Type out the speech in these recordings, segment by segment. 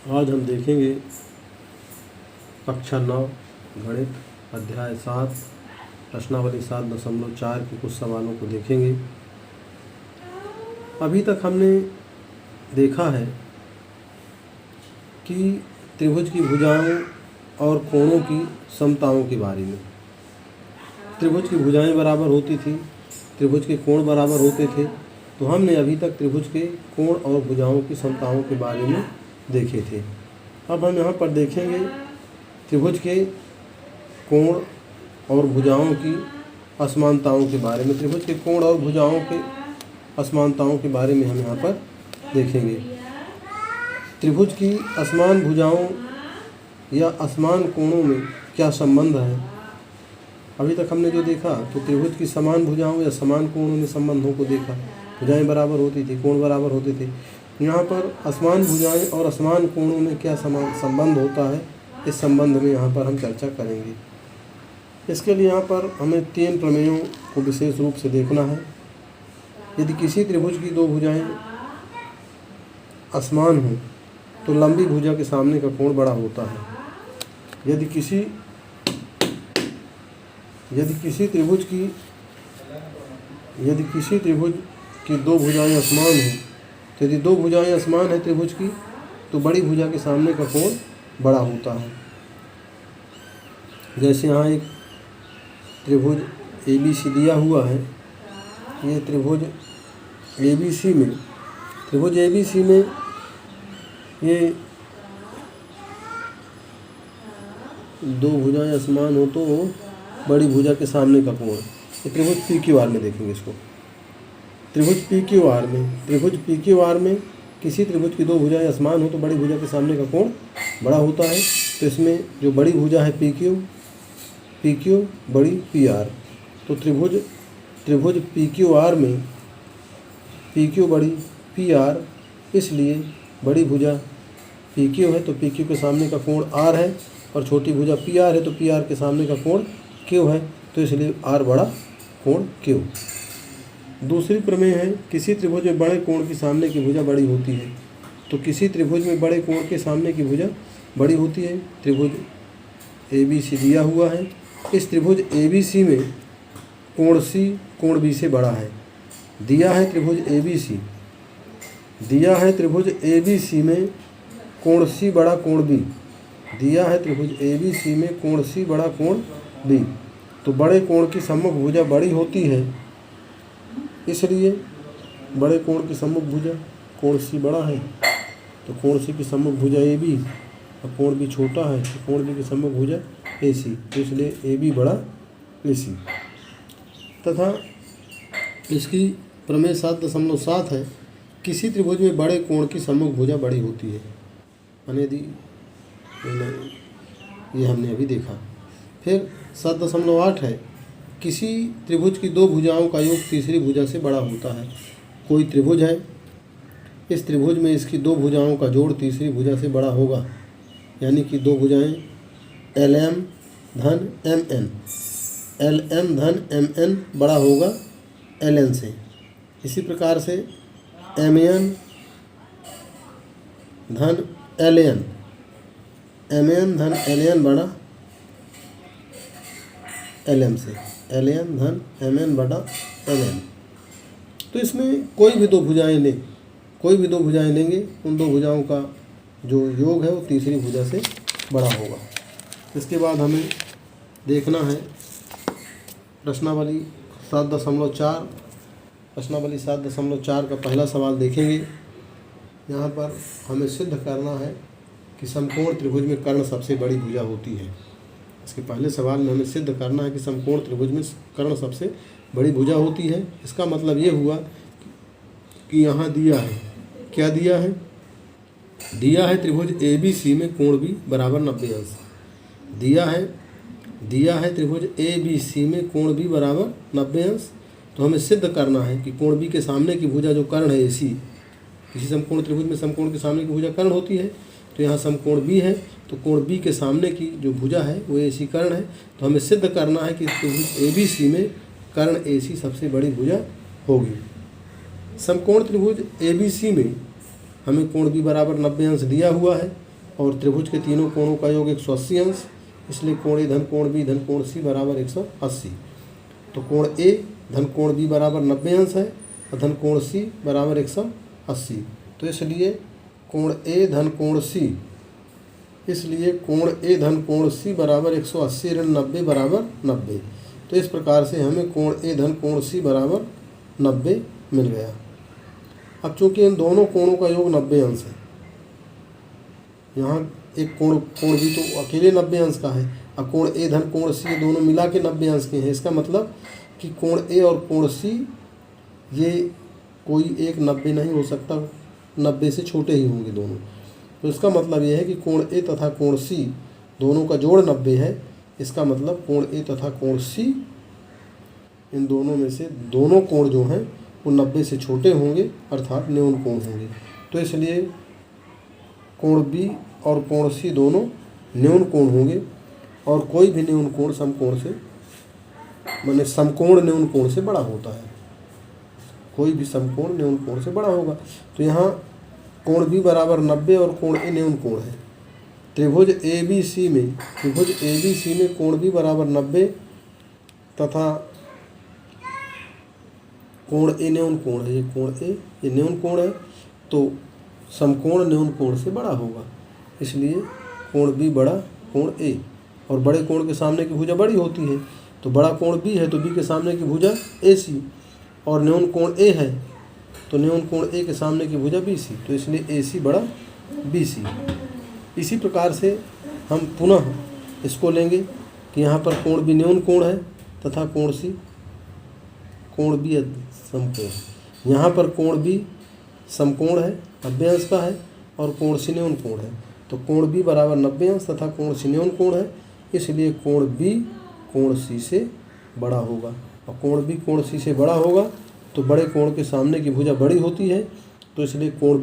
आज हम देखेंगे कक्षा 9 गणित अध्याय 7 प्रश्नावली 7.4 के कुछ सवालों को देखेंगे। अभी तक हमने देखा है कि त्रिभुज की भुजाओं और कोणों की समताओं के बारे में। त्रिभुज की भुजाएं बराबर होती थी, त्रिभुज के कोण बराबर होते थे। तो हमने अभी तक त्रिभुज के कोण और भुजाओं की समताओं के बारे में देखे थे। अब हम यहाँ पर देखेंगे त्रिभुज के कोण और भुजाओं की असमानताओं के बारे में। त्रिभुज के कोण और भुजाओं के असमानताओं के बारे में हम यहाँ पर देखेंगे। त्रिभुज की असमान भुजाओं या असमान कोणों में क्या संबंध है। अभी तक हमने जो देखा तो त्रिभुज की समान भुजाओं या समान कोणों में संबंधों को देखा। भुजाएं बराबर होती थी, कोण बराबर होते थे। यहाँ पर असमान भुजाएं और असमान कोणों में क्या संबंध होता है, इस संबंध में यहाँ पर हम चर्चा करेंगे। इसके लिए यहाँ पर हमें 3 प्रमेयों को विशेष रूप से देखना है। यदि किसी त्रिभुज की 2 भुजाएं असमान हों तो लंबी भुजा के सामने का कोण बड़ा होता है। यदि किसी त्रिभुज की 2 भुजाएं असमान हों, तो यदि 2 भुजाएं असमान है त्रिभुज की, तो बड़ी भुजा के सामने का कोण बड़ा होता है। जैसे यहाँ एक त्रिभुज ABC दिया हुआ है। ये त्रिभुज ABC में ये 2 भुजाएं असमान हो तो बड़ी भुजा के सामने का कोण, ये त्रिभुज PQR में देखेंगे इसको। त्रिभुज PQR में किसी त्रिभुज की 2 भुजाएं असमान हो तो बड़ी भुजा के सामने का कोण बड़ा होता है। तो इसमें जो बड़ी भुजा है PQ बड़ी PR, तो त्रिभुज PQR में PQ बड़ी PR, इसलिए बड़ी भुजा PQ है तो PQ के सामने का कोण R है, और छोटी भुजा PR है तो PR के सामने का कोण Q है, तो इसलिए R बड़ा कोण Q। दूसरी प्रमेय है, किसी त्रिभुज में बड़े कोण की सामने की भुजा बड़ी होती है। तो किसी त्रिभुज में बड़े कोण के सामने की भुजा बड़ी होती है। त्रिभुज ABC दिया हुआ है। इस त्रिभुज ABC में कोण C कोण B से बड़ा है। दिया है त्रिभुज ABC में कोण C बड़ा कोण B। तो बड़े कोण की सम्मुख भुजा बड़ी होती है, इसलिए बड़े कोण की सम्मुख भुजा कोण C बड़ा है, तो कोण C की सम्मुख भुजा AB, और कोण B छोटा है तो कोण B की सम्मुख भुजा AC, तो इसलिए AB बड़ा AC। तथा इसकी प्रमेय 7.7 है, किसी त्रिभुज में बड़े कोण की सम्मुख भुजा बड़ी होती है। यदि ये हमने अभी देखा। फिर 7.8 है, किसी त्रिभुज की 2 भुजाओं का योग तीसरी भुजा से बड़ा होता है। कोई त्रिभुज है, इस त्रिभुज में इसकी 2 भुजाओं का जोड़ तीसरी भुजा से बड़ा होगा, यानी कि 2 भुजाएं LM धन MN बड़ा होगा LN से। इसी प्रकार से MN धन LN बड़ा LM से, LN धन MN बड़ा LN। तो इसमें कोई भी 2 भुजाएं लेंगे, उन 2 भुजाओं का जो योग है वो तीसरी भुजा से बड़ा होगा। इसके बाद हमें देखना है प्रश्नावली 7.4। प्रश्नावली 7.4 का पहला सवाल देखेंगे। यहाँ पर हमें सिद्ध करना है कि समकोण त्रिभुज में कर्ण सबसे बड़ी भुजा होती है। इसके पहले सवाल में हमें सिद्ध करना है कि समकोण त्रिभुज में कर्ण सबसे बड़ी भुजा होती है। इसका मतलब ये हुआ कि यहाँ दिया है, क्या दिया है? दिया है त्रिभुज ABC में कोण B बराबर 90 अंश। दिया है त्रिभुज ABC में कोण B बराबर 90 अंश। तो हमें सिद्ध करना है कि कोण B के सामने की भुजा जो कर्ण है AC, किसी समकोण त्रिभुज में समकोण के सामने की भुजा कर्ण होती है। तो यहाँ समकोण B है, तो कोण B के सामने की जो भुजा है वो AC कर्ण है। तो हमें सिद्ध करना है कि त्रिभुज ABC में कर्ण AC सबसे बड़ी भुजा होगी। समकोण त्रिभुज ABC में हमें कोण B बराबर 90 अंश दिया हुआ है। और त्रिभुज के तीनों कोणों का योग 180 अंश, इसलिए कोण ए धन कोण बी धन कोण सी बराबर 180। तो कोण ए धन कोण बी बराबर 90 अंश है और धन कोण सी बराबर 180। तो इसलिए कोण ए धन कोण सी बराबर 180 ऋण 90 बराबर 90। तो इस प्रकार से हमें कोण ए धन कोण सी बराबर 90 मिल गया। अब चूंकि इन दोनों कोणों का योग 90 अंश है, यहाँ एक कोण भी तो अकेले 90 अंश का है, अब कोण ए धन कोण सी दोनों मिला के 90 अंश के हैं। इसका मतलब कि कोण ए और कोण सी ये कोई एक 90 नहीं हो सकता, 90 से छोटे ही होंगे दोनों। तो इसका मतलब यह है कि कोण ए तथा कोण सी दोनों का जोड़ 90 है। इसका मतलब कोण ए तथा कोण सी इन दोनों में से दोनों कोण जो हैं वो 90 से छोटे होंगे, अर्थात न्यून कोण होंगे। तो इसलिए कोण बी और कोण सी दोनों न्यून कोण होंगे और कोई भी न्यून कोण समकोण से माने समकोण न्यून कोण से बड़ा होता है। कोई भी समकोण न्यून कोण से बड़ा होगा। तो यहाँ कोण बी बराबर 90 और कोण ए न्यून कोण है। त्रिभुज ए बी सी में कोण बी बराबर 90 तथा कोण ए न्यून कोण है। ये कोण ए ये न्यून कोण है, तो समकोण न्यून कोण से बड़ा होगा। इसलिए कोण बी बड़ा कोण ए, और बड़े कोण के सामने की भुजा बड़ी होती है। तो बड़ा कोण बी है तो बी के सामने की भुजा ए सी, और न्यून कोण ए है तो न्यून कोण ए के सामने की भुजा बी सी। तो इसलिए ए सी बड़ा बी सी। इसी प्रकार से हम पुनः इसको लेंगे कि यहाँ पर कोण बी न्यून कोण है तथा कोण बी समकोण। यहाँ पर कोण बी समकोण है, 90 अंश का है, और कोण सी न्यून कोण है। तो कोण बी बराबर 90 अंश तथा कोण सी न्यून कोण है, इसलिए कोण बी कोण सी से बड़ा होगा। और कोण बी कोण सी से बड़ा होगा तो बड़े कोण के सामने की भुजा बड़ी होती है। तो इसलिए कोण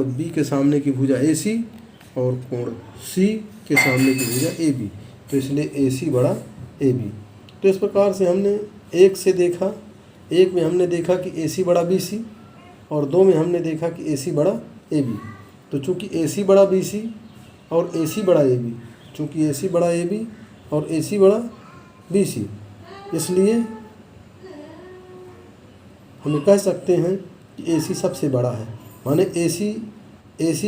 बी के सामने की भुजा ए सी और कोण सी के सामने की भुजा ए बी। तो इसलिए ए सी बड़ा ए बी। तो इस प्रकार से हमने एक में हमने देखा कि ए सी बड़ा बी सी, और 2 में हमने देखा कि ए सी बड़ा ए बी। तो चूँकि ए सी बड़ा बी सी और ए सी बड़ा ए बी, चूँकि ए सी बड़ा ए बी और ए सी बड़ा बी सी, इसलिए हम कह सकते हैं कि ए सी सबसे बड़ा है। माने ए सी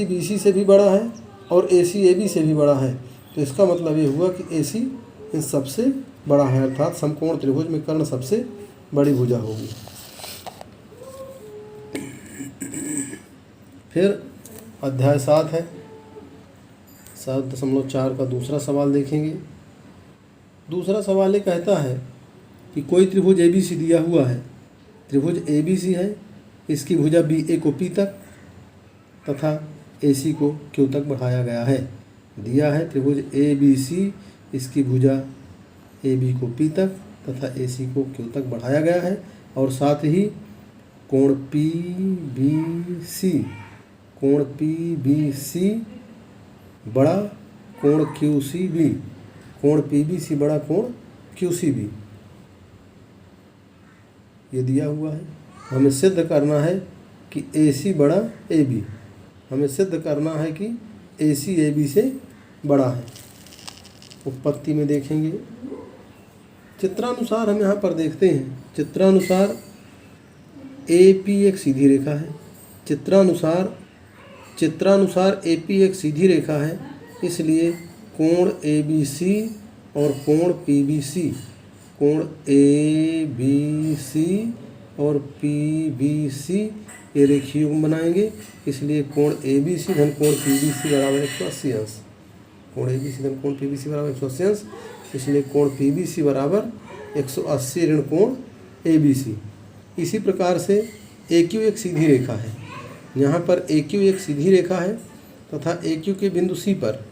बी सी से भी बड़ा है और ए सी ए बी से भी बड़ा है। तो इसका मतलब ये हुआ कि ए सी इन सबसे बड़ा है, अर्थात समकोण त्रिभुज में कर्ण सबसे बड़ी भुजा होगी। फिर अध्याय 7 है, 7.4 का दूसरा सवाल देखेंगे। दूसरा सवाल ये कहता है कि कोई त्रिभुज ए बी सी दिया हुआ है। त्रिभुज ए बी सी है, इसकी भुजा बी ए को पी तक तथा ए सी को क्यू तक बढ़ाया गया है। दिया है त्रिभुज ए बी सी, इसकी भुजा ए बी को पी तक तथा ए सी को क्यू तक बढ़ाया गया है, और साथ ही कोण पी बी सी बड़ा कोण क्यू सी बी, कोण पी बी सी बड़ा कोण क्यू सी बी, ये दिया हुआ है। हमें सिद्ध करना है कि ए सी बड़ा ए बी, हमें सिद्ध करना है कि ए सी ए बी से बड़ा है। उत्पत्ति में देखेंगे, चित्रानुसार हम यहाँ पर देखते हैं। चित्रानुसार ए पी एक सीधी रेखा है। चित्रानुसार ए पी एक सीधी रेखा है, इसलिए कोण ए बी सी और कोण पी बी सी, कोण ए बी सी और पी बी सी ये रेखीय युग्म बनाएंगे। इसलिए कोण ए बी सी धन कोण पी बी सी बराबर 180 अंश, कोण ए बी सी धन कोण पी बी सी बराबर 180 अंश, इसलिए कोण पी बी सी बराबर 180 ऋण कोण ए बी सी। इसी प्रकार से ए क्यू एक सीधी रेखा है। यहाँ पर ए क्यू एक सीधी रेखा है तथा ए क्यू के बिंदु सी पर,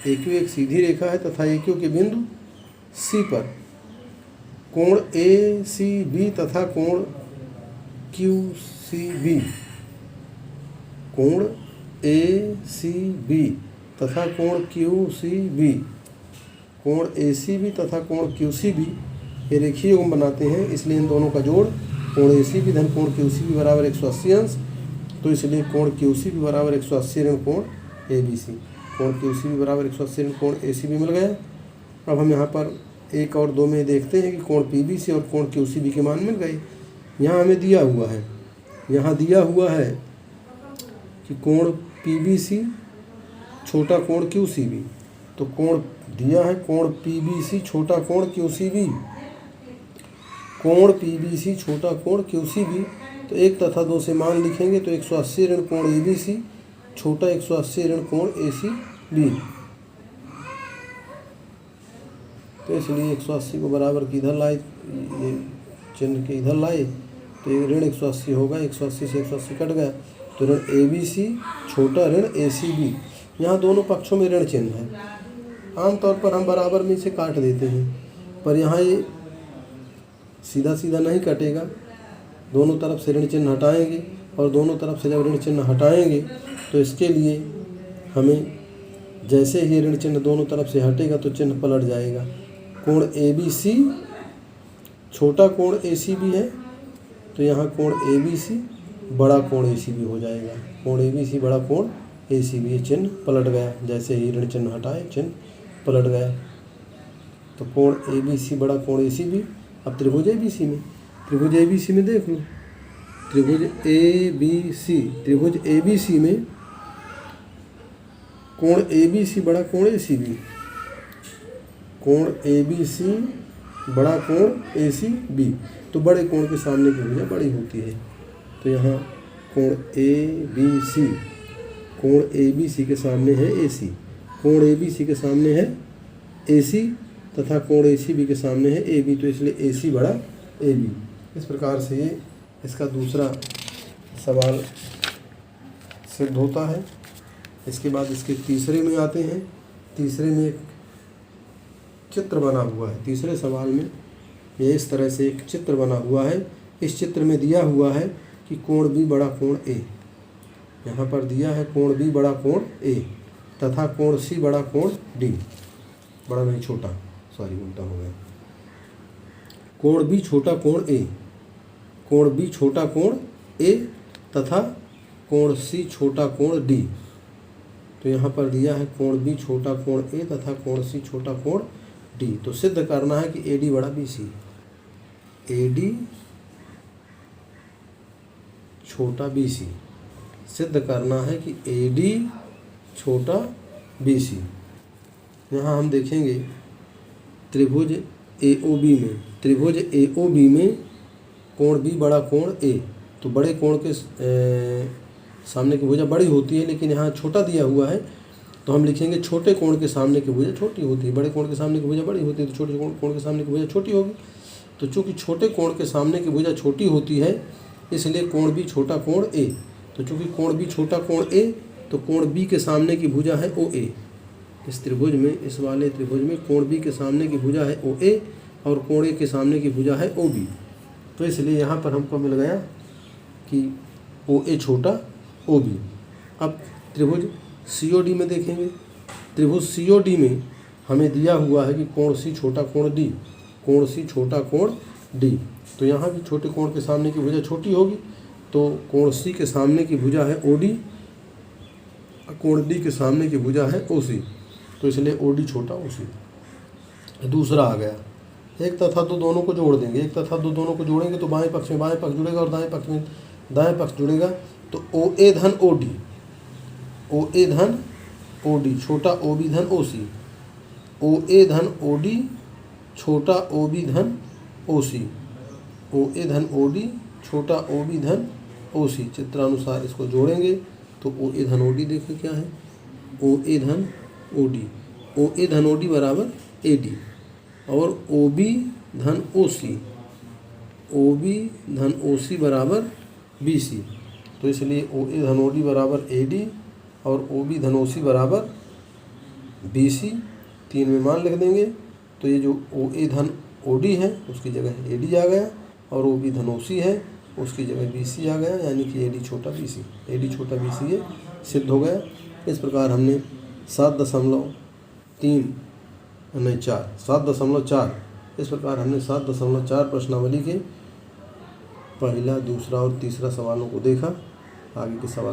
ए क्यू एक सीधी रेखा है तथा ए क्यू के बिंदु सी पर कोण ए सी बी तथा कोण क्यू सी बी, कोण ए सी बी तथा कोण क्यू सी बी, कोण ए सी बी तथा कोण क्यू सी बी ये रेखीय युग्म बनाते हैं। इसलिए इन दोनों का जोड़ कोण ए सी बी धन कोण क्यू सी बी बराबर 180 अंश। तो इसलिए कोण क्यू सी बी बराबर 180 ऋण कोण ABC। कोण QCB बराबर 180 ऋण कोण ACB मिल गया। अब हम यहाँ पर 1 और 2 में देखते हैं कि कोण PBC और कोण QCB के मान मिल गए। यहाँ हमें दिया हुआ है, यहाँ दिया हुआ है कि कोण PBC छोटा कोण QCB। तो कोण दिया है कोण PBC छोटा कोण QCB, कोण PBC छोटा कोण QCB। तो 1 तथा 2 से मान लिखेंगे तो 180 ऋण कोण ABC छोटा 180 ऋण कोण ACB। तो इसलिए 180 को बराबर की इधर लाए, ये चिन्ह के इधर लाए तो ये ऋण 180 होगा, 180 से 180 कट गया तो ऋण ABC छोटा ऋण ACB। यहाँ दोनों पक्षों में ऋण चिन्ह है। आमतौर पर हम बराबर में इसे काट देते हैं, पर यहाँ ये सीधा सीधा नहीं कटेगा, दोनों तरफ से ऋण चिन्ह हटाएंगे और दोनों तरफ से जब ऋण चिन्ह हटाएंगे तो इसके लिए हमें जैसे ही ऋण चिन्ह दोनों तरफ से हटेगा तो चिन्ह पलट जाएगा। कोण ABC छोटा कोण ACB है तो यहाँ कोण ABC बड़ा कोण ACB हो जाएगा। कोण ABC बड़ा कोण ACB, ये चिन्ह पलट गया, जैसे ही ऋण चिन्ह हटाए चिन्ह पलट गया। तो कोण ABC बड़ा कोण ACB। अब त्रिभुज ABC में, त्रिभुज ABC में देख लो, त्रिभुज ABC में कोण ABC बड़ा कोण ACB, कोण ABC बड़ा कोण ACB। तो बड़े कोण के सामने की भुजा बड़ी होती है। तो यहाँ कोण ABC के सामने है AC, कोण ABC के सामने है AC तथा कोण ACB के सामने है AB। तो इसलिए AC बड़ा AB। इस प्रकार से ये इसका दूसरा सवाल सिद्ध होता है। इसके बाद इसके तीसरे में आते हैं। तीसरे में एक चित्र बना हुआ है। तीसरे सवाल में ये इस तरह से एक चित्र बना हुआ है। इस चित्र में दिया हुआ है कि कोण B बड़ा कोण A, यहाँ पर दिया है कोण B बड़ा कोण A तथा कोण C बड़ा कोण D, बड़ा नहीं छोटा, सॉरी उल्टा हो गया। कोण B छोटा कोण A, कोण B छोटा कोण A तथा कोण C छोटा कोण D। तो यहाँ पर दिया है कोण B छोटा कोण A तथा कोण C छोटा कोण D। तो सिद्ध करना है कि AD बड़ा BC, AD छोटा BC। सिद्ध करना है कि AD छोटा BC। यहाँ हम देखेंगे त्रिभुज AOB में कोण B बड़ा कोण A। तो बड़े कोण के सामने की भुजा बड़ी होती है, लेकिन यहाँ छोटा दिया हुआ है तो हम लिखेंगे छोटे कोण के सामने की भुजा छोटी होती है। बड़े कोण के सामने की भुजा बड़ी होती है तो छोटे कोण के सामने की भुजा छोटी होगी। तो चूँकि छोटे कोण के सामने की भुजा छोटी होती है इसलिए कोण B छोटा कोण A। तो चूँकि कोण B छोटा कोण A तो कोण B के सामने की भुजा है OA। इस त्रिभुज में, इस वाले त्रिभुज में कोण B के सामने की भुजा है OA और कोण A के सामने की भुजा है OB। तो इसलिए यहाँ पर हमको मिल गया कि OA छोटा OB। अब त्रिभुज COD में देखेंगे। त्रिभुज COD में हमें दिया हुआ है कि कोण C छोटा कोण D, कोण C छोटा कोण D। तो यहाँ भी छोटे कोण के सामने की भुजा छोटी होगी तो कोण C के सामने की भुजा है OD, कोण D के सामने की भुजा है OC। तो इसलिए OD छोटा OC। दूसरा आ गया, 1 तथा 2 दोनों को जोड़ देंगे। 1 तथा 2 दोनों को जोड़ेंगे तो बाएं पक्ष में बाएं पक्ष जुड़ेगा और दाएं पक्ष में दाएं पक्ष जुड़ेगा। तो OA धन OD, OA धन OD छोटा OB धन OC, OA धन OD छोटा OB धन OC, OA धन OD छोटा OB धन OC। चित्रानुसार इसको जोड़ेंगे तो OA धन OD देखिए क्या है, OA धन OD, OA धन OD बराबर AD और OB धन OC, OB धन OC बराबर BC। तो इसलिए OA धन OD बराबर AD और OB धन OC बराबर BC। 3 में मान लिख देंगे तो ये जो OA धन OD है उसकी जगह AD आ गया और OB धन OC है उसकी जगह BC आ गया, यानी कि AD छोटा BC, AD छोटा BC ये सिद्ध हो गया। इस प्रकार हमने 7.4 इस प्रकार हमने 7.4 प्रश्नावली के पहला, दूसरा और तीसरा सवालों को देखा। आगे के सवालों